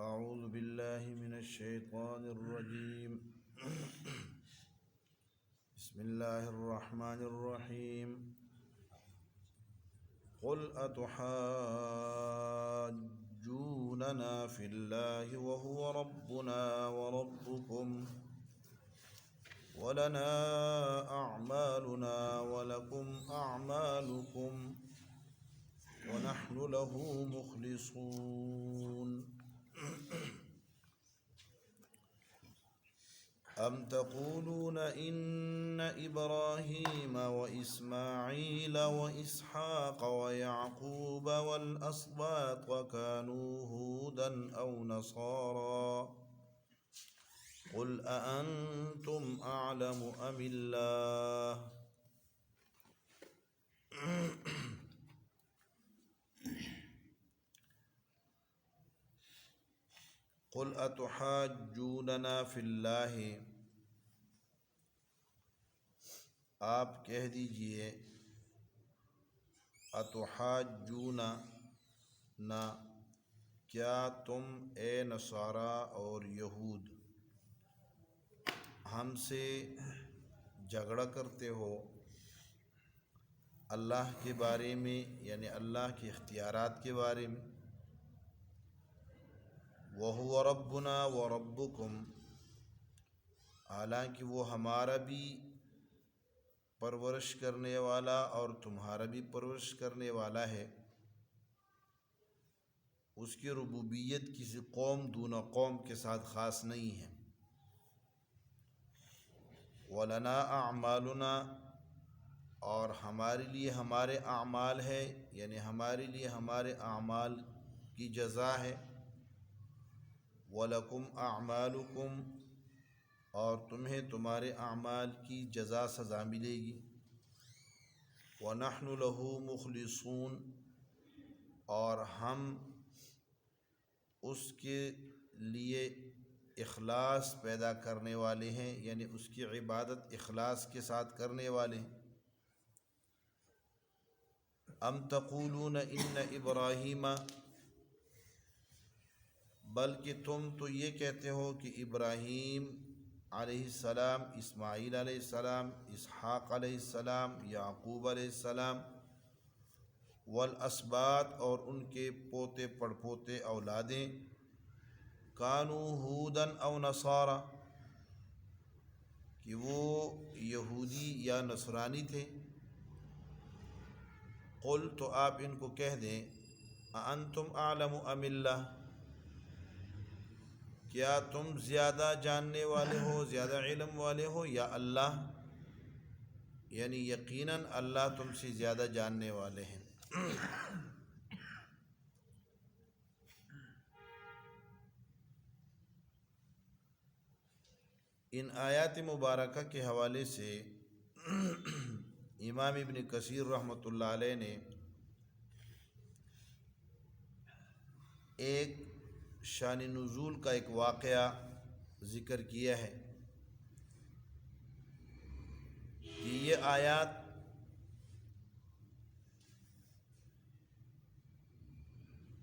أعوذ بالله من الشيطان الرجيم. بسم الله الرحمن الرحيم. قل أتحاجوننا في الله وهو ربنا وربكم ولنا أعمالنا ولكم أعمالكم ونحن له مخلصون. أم تقولون إن إبراهيم وإسماعيل وإسحاق ويعقوب والأسباط كانوا هودا أو نصارى قل أأنتم أعلم أم الله قل أتحاجوننا في اللہ، آپ کہہ دیجئے اتحاجوننا، کیا تم اے نصارہ اور یہود ہم سے جھگڑا کرتے ہو اللہ کے بارے میں، یعنی اللہ کے اختیارات کے بارے میں؟ وَهُوَ رَبُّنَا وَرَبُّكُمْ، حالانکہ وہ ہمارا بھی پرورش کرنے والا اور تمہارا بھی پرورش کرنے والا ہے۔ اس کی ربوبیت کسی قوم دون قوم کے ساتھ خاص نہیں ہے۔ وَلَنَا أَعْمَالُنَا، اور ہمارے لیے ہمارے اعمال ہے، یعنی ہمارے لیے ہمارے اعمال کی جزا ہے۔ وَلَكُمْ أَعْمَالُكُمْ، اور تمہیں تمہارے اعمال کی جزا سزا ملے گی۔ وَنَحْنُ لَهُ مُخْلِصُونَ، اور ہم اس کے لیے اخلاص پیدا کرنے والے ہیں، یعنی اس کی عبادت اخلاص کے ساتھ کرنے والے ہیں۔ ام تقولون ان ابراہیم، بلکہ تم تو یہ کہتے ہو کہ ابراہیم علیہ السلام، اسماعیل علیہ السلام، اسحاق علیہ السلام، یعقوب علیہ السلام، والاسباط، اور ان کے پوتے پڑپوتے اولادیں، کانوا ہودن او نصارا، کہ وہ یہودی یا نصرانی تھے۔ قل، تو آپ ان کو کہہ دیں، اانتم اعلم ام اللہ، کیا تم زیادہ جاننے والے ہو، زیادہ علم والے ہو یا اللہ؟ یعنی یقیناً اللہ تم سے زیادہ جاننے والے ہیں۔ ان آیات مبارکہ کے حوالے سے امام ابن کثیر رحمۃ اللہ علیہ نے ایک شان نزول کا ایک واقعہ ذکر کیا ہے کہ یہ آیات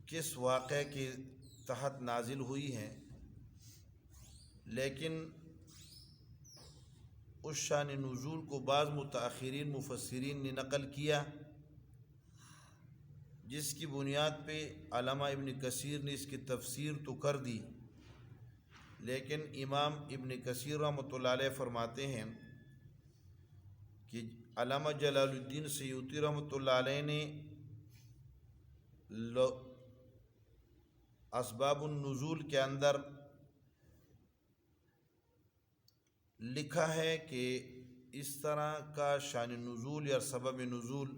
کس واقعے کے تحت نازل ہوئی ہیں، لیکن اس شان نزول کو بعض متأخرین مفسرین نے نقل کیا، جس کی بنیاد پہ علامہ ابن کثیر نے اس کی تفسیر تو کر دی، لیکن امام ابن کثیر رحمۃ اللہ علیہ فرماتے ہیں کہ علامہ جلال الدین سیوطی رحمۃ اللہ علیہ نے اسباب النزول کے اندر لکھا ہے کہ اس طرح کا شان نزول یا سبب نزول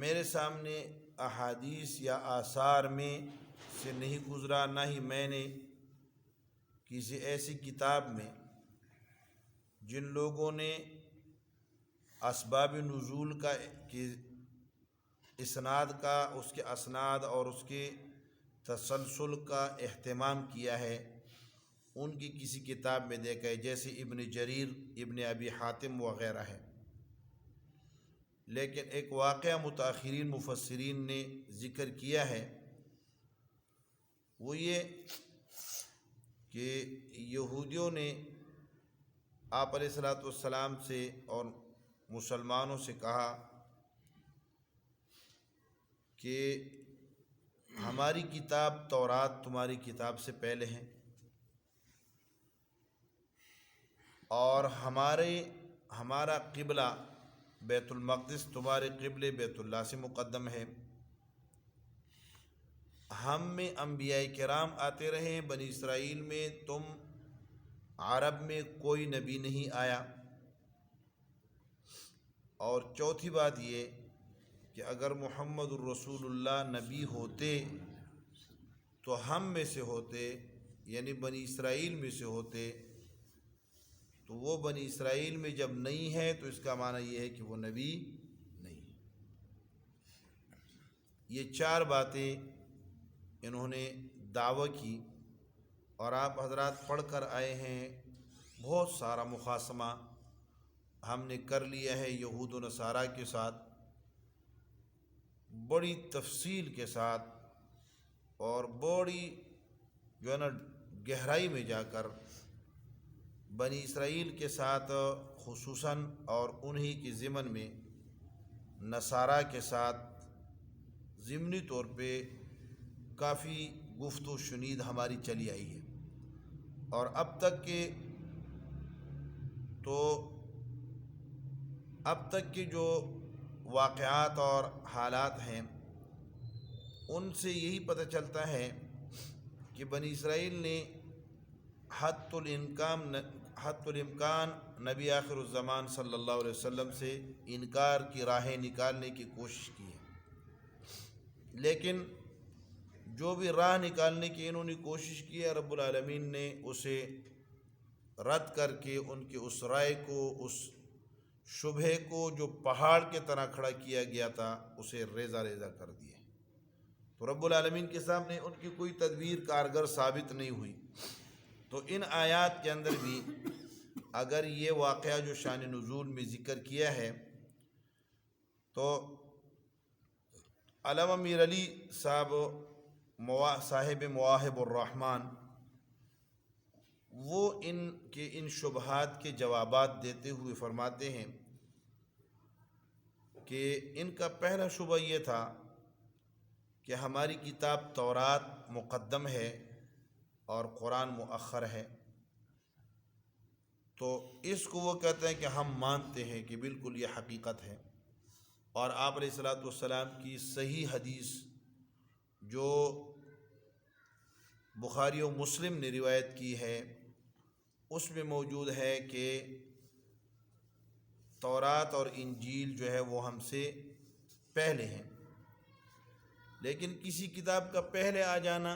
میرے سامنے احادیث یا آثار میں سے نہیں گزرا، نہ ہی میں نے کسی ایسی کتاب میں جن لوگوں نے اسباب نزول کا اسناد کا، اس کے اسناد اور اس کے تسلسل کا اہتمام کیا ہے، ان کی کسی کتاب میں دیکھا ہے، جیسے ابن جریر، ابن ابی حاتم وغیرہ ہے۔ لیکن ایک واقعہ متاخرین مفسرین نے ذکر کیا ہے وہ یہ کہ یہودیوں نے آپ علیہ الصلوۃ والسلام سے اور مسلمانوں سے کہا کہ ہماری کتاب تورات تمہاری کتاب سے پہلے ہے، اور ہمارا قبلہ بیت المقدس تمہارے قبلے بیت اللہ سے مقدم ہے۔ ہم میں انبیاء کرام آتے رہے ہیں، بنی اسرائیل میں عرب میں کوئی نبی نہیں آیا۔ اور چوتھی بات یہ کہ اگر محمد الرسول اللہ نبی ہوتے تو ہم میں سے ہوتے، یعنی بنی اسرائیل میں سے ہوتے، تو وہ بنی اسرائیل میں جب نہیں ہے تو اس کا معنی یہ ہے کہ وہ نبی نہیں۔ یہ چار باتیں انہوں نے دعویٰ کی، اور آپ حضرات پڑھ کر آئے ہیں۔ بہت سارا مخاصمہ ہم نے کر لیا ہے یہود و نصارہ کے ساتھ، بڑی تفصیل کے ساتھ اور بڑی جو ہے نا گہرائی میں جا کر بنی اسرائیل کے ساتھ خصوصاً اور انہی کے ضمن میں نصارہ کے ساتھ ضمنی طور پہ کافی گفت و شنید ہماری چلی آئی ہے۔ اور اب تک کے جو واقعات اور حالات ہیں ان سے یہی پتہ چلتا ہے کہ بنی اسرائیل نے حتی الامکان نبی آخر الزمان صلی اللہ علیہ وسلم سے انکار کی راہیں نکالنے کی کوشش کی ہے، لیکن جو بھی راہ نکالنے کی انہوں نے کوشش کی ہے، رب العالمین نے اسے رد کر کے ان کے اس رائے کو، اس شبہے کو جو پہاڑ کے طرح کھڑا کیا گیا تھا، اسے ریزہ ریزہ کر دیا۔ تو رب العالمین کے سامنے ان کی کوئی تدبیر کارگر ثابت نہیں ہوئی۔ تو ان آیات کے اندر بھی اگر یہ واقعہ جو شان نزول میں ذکر کیا ہے، تو علامہ میر علی صاحب مواہب الرحمن وہ ان شبہات کے جوابات دیتے ہوئے فرماتے ہیں کہ ان کا پہلا شبہ یہ تھا کہ ہماری کتاب تورات مقدم ہے اور قرآن مؤخر ہے، تو اس کو وہ کہتے ہیں کہ ہم مانتے ہیں کہ بالکل یہ حقیقت ہے۔ اور آپ علیہ الصلوۃ والسلام کی صحیح حدیث جو بخاری و مسلم نے روایت کی ہے اس میں موجود ہے کہ تورات اور انجیل جو ہے وہ ہم سے پہلے ہیں، لیکن کسی کتاب کا پہلے آ جانا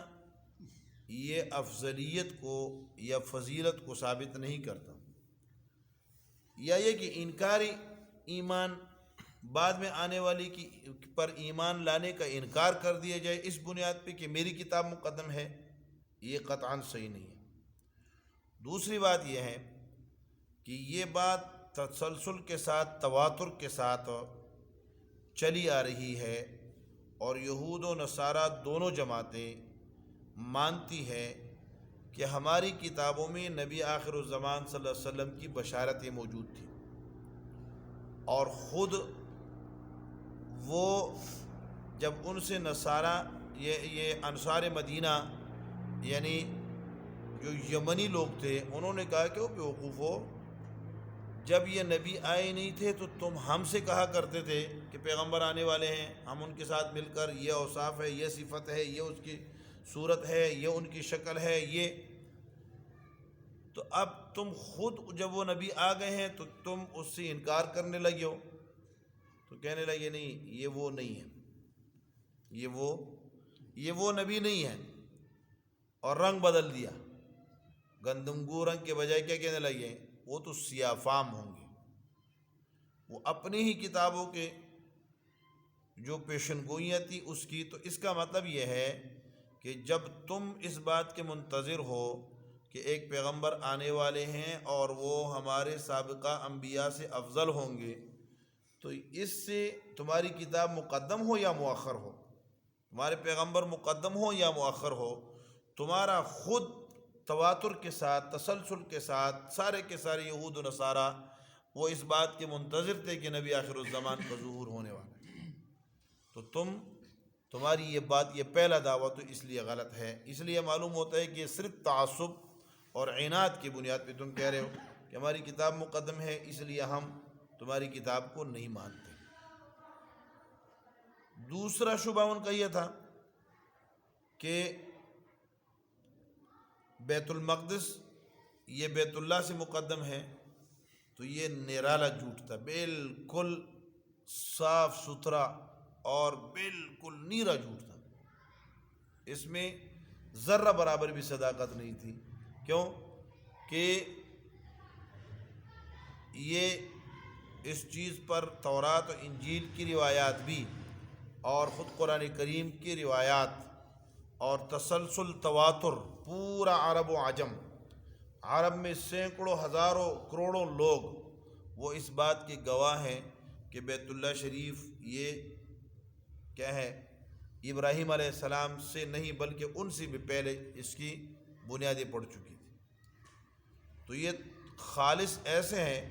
یہ افضلیت کو یا فضیلت کو ثابت نہیں کرتا، یا یہ کہ انکاری ایمان بعد میں آنے والی پر ایمان لانے کا انکار کر دیا جائے اس بنیاد پہ کہ میری کتاب مقدم ہے، یہ قطعاً صحیح نہیں ہے۔ دوسری بات یہ ہے کہ یہ بات تسلسل کے ساتھ، تواتر کے ساتھ چلی آ رہی ہے، اور یہود و نصارہ دونوں جماعتیں مانتی ہے کہ ہماری کتابوں میں نبی آخر الزمان صلی اللہ علیہ وسلم کی بشارتیں موجود تھیں، اور خود وہ جب ان سے نصارہ یہ انصار مدینہ یعنی جو یمنی لوگ تھے انہوں نے کہا کہ وہ بیوقوف ہو، جب یہ نبی آئے نہیں تھے تو تم ہم سے کہا کرتے تھے کہ پیغمبر آنے والے ہیں، ہم ان کے ساتھ مل کر یہ اوصاف ہے، یہ صفت ہے، یہ اس کی صورت ہے، یہ ان کی شکل ہے، یہ تو اب تم خود جب وہ نبی آ گئے ہیں تو تم اس سے انکار کرنے لگے ہو۔ تو کہنے لگے نہیں، یہ وہ نہیں ہے، یہ وہ نبی نہیں ہے، اور رنگ بدل دیا، گندمگو رنگ کے بجائے کیا کہنے لگے، وہ تو سیاہ فام ہوں گے۔ وہ اپنی ہی کتابوں کے جو پیشن گوئیاں تھی اس کی، تو اس کا مطلب یہ ہے کہ جب تم اس بات کے منتظر ہو کہ ایک پیغمبر آنے والے ہیں اور وہ ہمارے سابقہ انبیاء سے افضل ہوں گے، تو اس سے تمہاری کتاب مقدم ہو یا مؤخر ہو، تمہارے پیغمبر مقدم ہو یا مؤخر ہو، تمہارا خود تواتر کے ساتھ تسلسل کے ساتھ سارے کے سارے یہود و نصارہ وہ اس بات کے منتظر تھے کہ نبی آخر الزمان کا ظہور ہونے والا ہے، تو تمہاری یہ بات، یہ پہلا دعویٰ تو اس لیے غلط ہے۔ اس لیے معلوم ہوتا ہے کہ یہ صرف تعصب اور عناد کی بنیاد پہ تم کہہ رہے ہو کہ ہماری کتاب مقدم ہے اس لیے ہم تمہاری کتاب کو نہیں مانتے۔ دوسرا شبہ ان کا یہ تھا کہ بیت المقدس یہ بیت اللہ سے مقدم ہے، تو یہ نرالا جھوٹ تھا، بالکل صاف ستھرا اور بالکل نیرا جھوٹ تھا، اس میں ذرہ برابر بھی صداقت نہیں تھی۔ کیوں کہ یہ اس چیز پر تورات و انجیل کی روایات بھی اور خود قرآن کریم کی روایات اور تسلسل تواتر پورا عرب و عجم، عرب میں سینکڑوں ہزاروں کروڑوں لوگ وہ اس بات کے گواہ ہیں کہ بیت اللہ شریف یہ کیا ہے، ابراہیم علیہ السلام سے نہیں بلکہ ان سے بھی پہلے اس کی بنیادیں پڑ چکی تھی۔ تو یہ خالص ایسے ہیں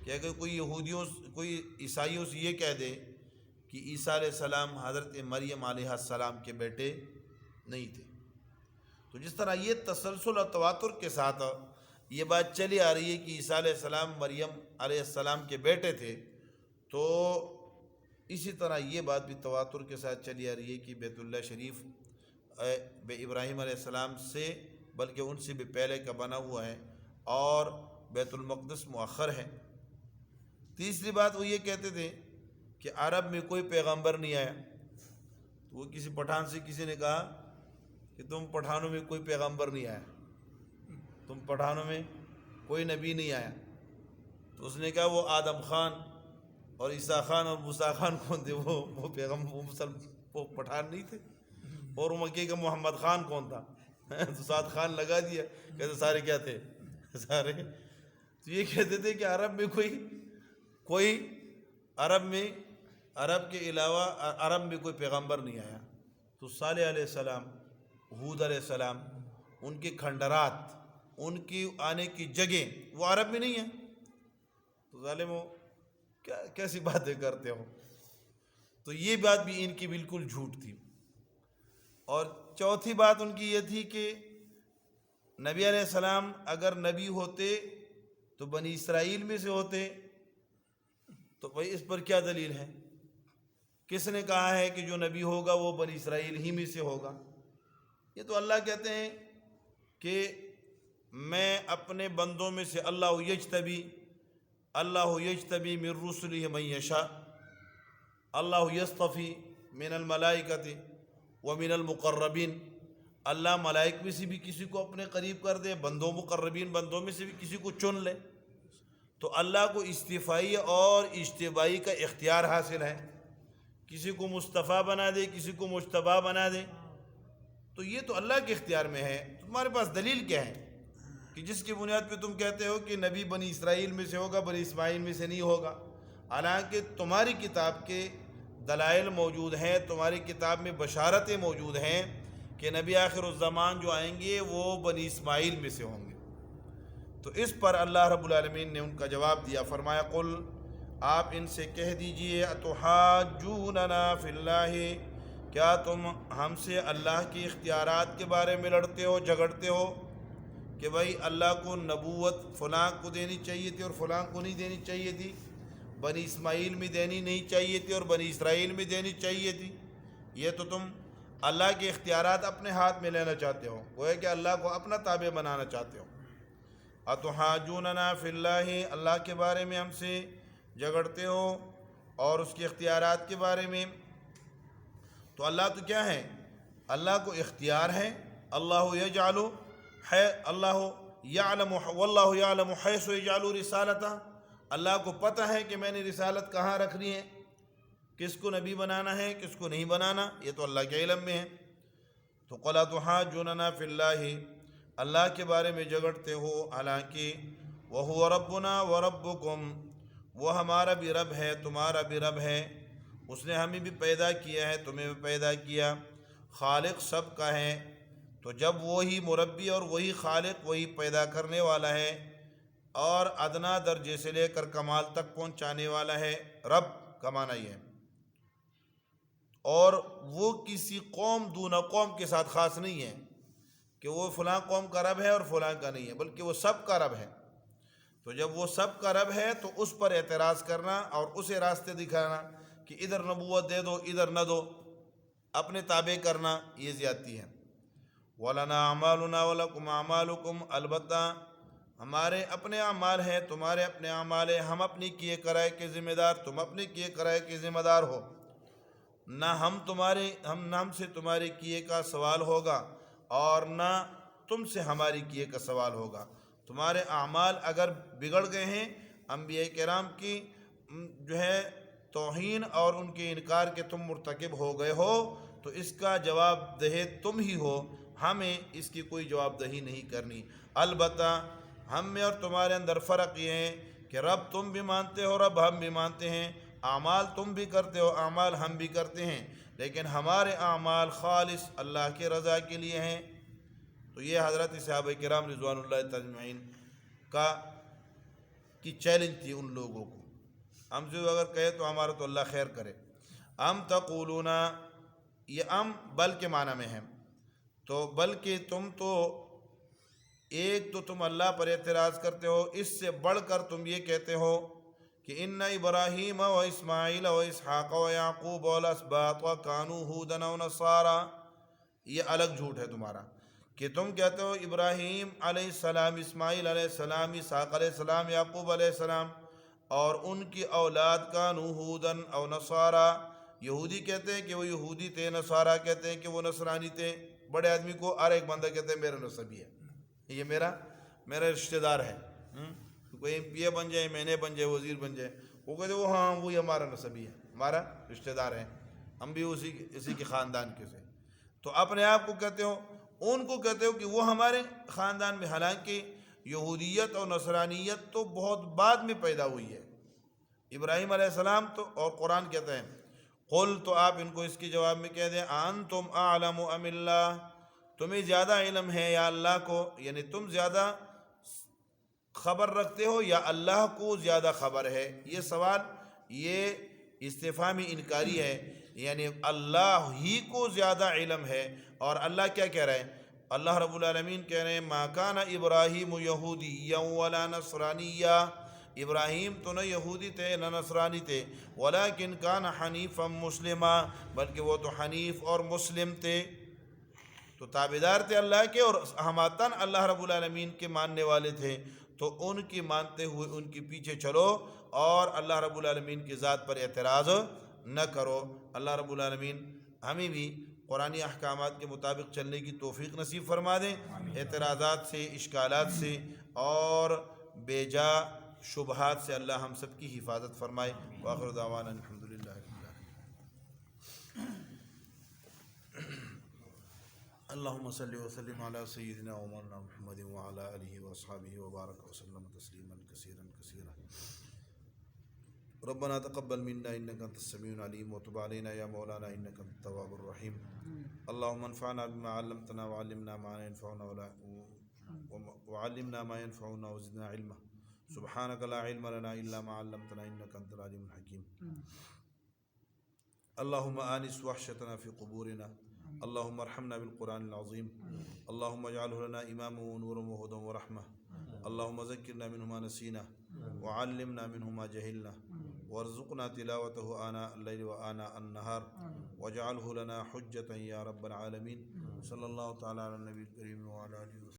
کہ اگر کوئی عیسائیوں سے یہ کہہ دے کہ عیسیٰ علیہ السلام حضرت مریم علیہ السلام کے بیٹے نہیں تھے، تو جس طرح یہ تسلسل اور تواتر کے ساتھ یہ بات چلی آ رہی ہے کہ عیسیٰ علیہ السلام مریم علیہ السلام کے بیٹے تھے، تو اسی طرح یہ بات بھی تواتر کے ساتھ چلی آ رہی ہے کہ بیت اللہ شریف ابراہیم علیہ السلام سے بلکہ ان سے بھی پہلے کا بنا ہوا ہے اور بیت المقدس مؤخر ہے۔ تیسری بات وہ یہ کہتے تھے کہ عرب میں کوئی پیغمبر نہیں آیا، تو وہ کسی پٹھان سے کسی نے کہا کہ تم پٹھانوں میں کوئی پیغمبر نہیں آیا، تم پٹھانوں میں کوئی نبی نہیں آیا، تو اس نے کہا وہ آدم خان اور عیسیٰ خان اور موسیٰ خان کون تھے؟ وہ پٹھان نہیں تھے؟ اور مکے کا محمد خان کون تھا؟ تو ساتھ خان لگا دیا، کہتے سارے کیا تھے؟ سارے تو یہ کہتے تھے کہ عرب میں کوئی عرب کے علاوہ عرب میں کوئی پیغمبر نہیں آیا۔ تو صالح علیہ السلام، ہود علیہ السلام، ان کے کھنڈرات، ان کی آنے کی جگہ وہ عرب میں نہیں ہیں، تو ظالموں کیسی باتیں کرتے ہو؟ تو یہ بات بھی ان کی بالکل جھوٹ تھی۔ اور چوتھی بات ان کی یہ تھی کہ نبی علیہ السلام اگر نبی ہوتے تو بنی اسرائیل میں سے ہوتے، تو بھائی اس پر کیا دلیل ہے؟ کس نے کہا ہے کہ جو نبی ہوگا وہ بنی اسرائیل ہی میں سے ہوگا؟ یہ تو اللہ کہتے ہیں کہ میں اپنے بندوں میں سے اللہ یجتبی من رسلہ من یشاء، اللہ یصطفی من الملائکۃ ومن المقربین، اللہ ملائک میں سے بھی کسی کو اپنے قریب کر دے، مقربین بندوں میں سے بھی کسی کو چن لے، تو اللہ کو استفائی اور اجتبائی کا اختیار حاصل ہے، کسی کو مصطفیٰ بنا دے، کسی کو مجتبی بنا دے، تو یہ تو اللہ کے اختیار میں ہے۔ تمہارے پاس دلیل کیا ہے کہ جس کی بنیاد پہ تم کہتے ہو کہ نبی بنی اسرائیل میں سے ہوگا، بنی اسماعیل میں سے نہیں ہوگا؟ حالانکہ تمہاری کتاب کے دلائل موجود ہیں، تمہاری کتاب میں بشارتیں موجود ہیں کہ نبی آخر الزمان جو آئیں گے وہ بنی اسماعیل میں سے ہوں گے۔ تو اس پر اللہ رب العالمین نے ان کا جواب دیا، فرمایا قل، آپ ان سے کہہ دیجئے اتحاجوننا فی اللہ، کیا تم ہم سے اللہ کے اختیارات کے بارے میں لڑتے ہو، جھگڑتے ہو کہ بھائی اللہ کو نبوت فلاں کو دینی چاہیے تھی اور فلاں کو نہیں دینی چاہیے تھی، بنی اسماعیل میں دینی نہیں چاہیے تھی اور بنی اسرائیل میں دینی چاہیے تھی؟ یہ تو تم اللہ کے اختیارات اپنے ہاتھ میں لینا چاہتے ہو، گویا کہ اللہ کو اپنا تابع بنانا چاہتے ہو۔ اتحاجوننا فی اللہ، اللہ کے بارے میں ہم سے جھگڑتے ہو اور اس کے اختیارات کے بارے میں۔ تو اللہ تو کیا ہے؟ اللہ کو اختیار ہے، اللہ یجعل ہے، اللہ یعلم واللہ یعلم حیث یجعل رسالتہ، اللہ کو پتہ ہے کہ میں نے رسالت کہاں رکھنی ہے، کس کو نبی بنانا ہے، کس کو نہیں بنانا، یہ تو اللہ کے علم میں ہے۔ تو قل اتحاجوننا فی اللہ، اللہ کے بارے میں جھگڑتے ہو حالانکہ وہو ربنا وربکم، وہ ہمارا بھی رب ہے، تمہارا بھی رب ہے، اس نے ہمیں بھی پیدا کیا ہے، تمہیں بھی پیدا کیا، خالق سب کا ہے، تو جب وہی مربی اور وہی خالق، وہی پیدا کرنے والا ہے اور ادنا درجے سے لے کر کمال تک پہنچانے والا ہے، رب کا معنی یہ ہے، اور وہ کسی قوم دون قوم کے ساتھ خاص نہیں ہے کہ وہ فلاں قوم کا رب ہے اور فلاں کا نہیں ہے، بلکہ وہ سب کا رب ہے۔ تو جب وہ سب کا رب ہے تو اس پر اعتراض کرنا اور اسے راستے دکھانا کہ ادھر نبوت دے دو ادھر نہ دو، اپنے تابع کرنا، یہ زیادتی ہے۔ وَلَنَا أَعْمَالُنَا وَلَكُمْ أَعْمَالُكُمْ، البتہ ہمارے اپنے اعمال ہیں، تمہارے اپنے اعمال ہیں، ہم اپنی کیے کرائے کے ذمہ دار، تم اپنے کیے کرائے کے ذمہ دار ہو، نہ ہم سے تمہارے کیے کا سوال ہوگا اور نہ تم سے ہماری کیے کا سوال ہوگا۔ تمہارے اعمال اگر بگڑ گئے ہیں، انبیاء کرام کی توہین اور ان کے انکار کے تم مرتکب ہو گئے ہو، تو اس کا جواب دہ تم ہی ہو، ہمیں اس کی کوئی جواب دہی نہیں کرنی۔ البتہ ہم میں اور تمہارے اندر فرق یہ ہے کہ رب تم بھی مانتے ہو، رب ہم بھی مانتے ہیں، اعمال تم بھی کرتے ہو، اعمال ہم بھی کرتے ہیں، لیکن ہمارے اعمال خالص اللہ کے رضا کے لیے ہیں۔ تو یہ حضرت صحابہ کرام رضوان اللہ اجمعین کی چیلنج تھی ان لوگوں کو۔ ہم سے اگر کہے تو ہمارا تو اللہ خیر کرے۔ ام تقولون، یہ ام بل کے معنی میں ہے، تو بلکہ تم تو ایک تو تم اللہ پر اعتراض کرتے ہو، اس سے بڑھ کر تم یہ کہتے ہو کہ ان ابراہیم و اسماعیل و اسحاق و یعقوب والاسباط کانوا ھودا و نصارا، یہ الگ جھوٹ ہے تمہارا کہ تم کہتے ہو ابراہیم علیہ السلام، اسماعیل علیہ السلام، اسحاق علیہ السلام، یعقوب علیہ السلام اور ان کی اولاد کانوا ھودا او نصارا، یہودی کہتے ہیں کہ وہ یہودی تھے، نصارا کہتے ہیں کہ وہ نصرانی تھے۔ بڑے آدمی کو ہر ایک بندہ کہتے ہیں میرا نسبی ہے، یہ میرا رشتہ دار ہے، کوئی ایم پی اے بن جائے، میں نے بن جائے، وزیر بن جائے، وہ کہتے ہیں وہ ہاں وہی ہمارا نسبی ہے، ہمارا رشتہ دار ہے، ہم بھی اسی کے خاندان کے سے۔ تو اپنے آپ کو کہتے ہو، ان کو کہتے ہو کہ وہ ہمارے خاندان میں، حالانکہ یہودیت اور نصرانیت تو بہت بعد میں پیدا ہوئی ہے۔ ابراہیم علیہ السلام تو، اور قرآن کہتا ہے قل، تو آپ ان کو اس کے جواب میں کہہ دیں انتم اعلم ام اللہ، تمہیں زیادہ علم ہے یا اللہ کو، یعنی تم زیادہ خبر رکھتے ہو یا اللہ کو زیادہ خبر ہے۔ یہ سوال یہ استفہامی انکاری ہے، یعنی اللہ ہی کو زیادہ علم ہے۔ اور اللہ کیا کہہ رہے ہیں؟ اللہ رب العالمین کہہ رہے ہیں ما کان ابراہیم یہودیا ولا نصرانیا، ابراہیم تو نہ یہودی تھے نہ نصرانی تھے، ولیکن کان حنیفا مسلما، بلکہ وہ تو حنیف اور مسلم تھے، تو تابعدار تھے اللہ کے، اور ہماتن اللہ رب العالمین کے ماننے والے تھے۔ تو ان کی مانتے ہوئے ان کے پیچھے چلو اور اللہ رب العالمین کی ذات پر اعتراض نہ کرو۔ اللہ رب العالمین ہمیں بھی قرآنی احکامات کے مطابق چلنے کی توفیق نصیب فرما دیں، اعتراضات سے، اشکالات سے اور بے جا شبہات سے اللہ ہم سب کی حفاظت فرمائے۔ وآخر دعوانا الحمدللہ رب العالمین۔ اللہم صلی وسلم علی سیدنا و مولانا محمد وعلی آلہ واصحابہ وبارک وسلم تسلیما کثیرا کثیرا۔ ربنا تقبل منا انک انت السمیع العلیم وتب علینا یا مولانا انک انت التواب الرحیم۔ اللہم انفعنا بما علمتنا وعلمنا ما ينفعنا وعلمنا ما ينفعنا وزدنا علما، سبحانک لا علم لنا الا ما علمتنا انک انت العلیم الحکیم۔ اللہم آنس وحشتنا فی قبورنا، اللہم ارحمنا بالقرآن العظیم، اللہم اجعلہ لنا اماما ونورا وہدی ورحمہ، اللہم ذکرنا منہ ما نسینا وعلمنا منہ ما جہلنا وارزقنا تلاوتہ آناء اللیل وآناء النہار واجعلہ لنا حجتا یا رب العالمین۔ صلی اللہ تعالی علی النبی الکریم وعلی آلہ وسلم۔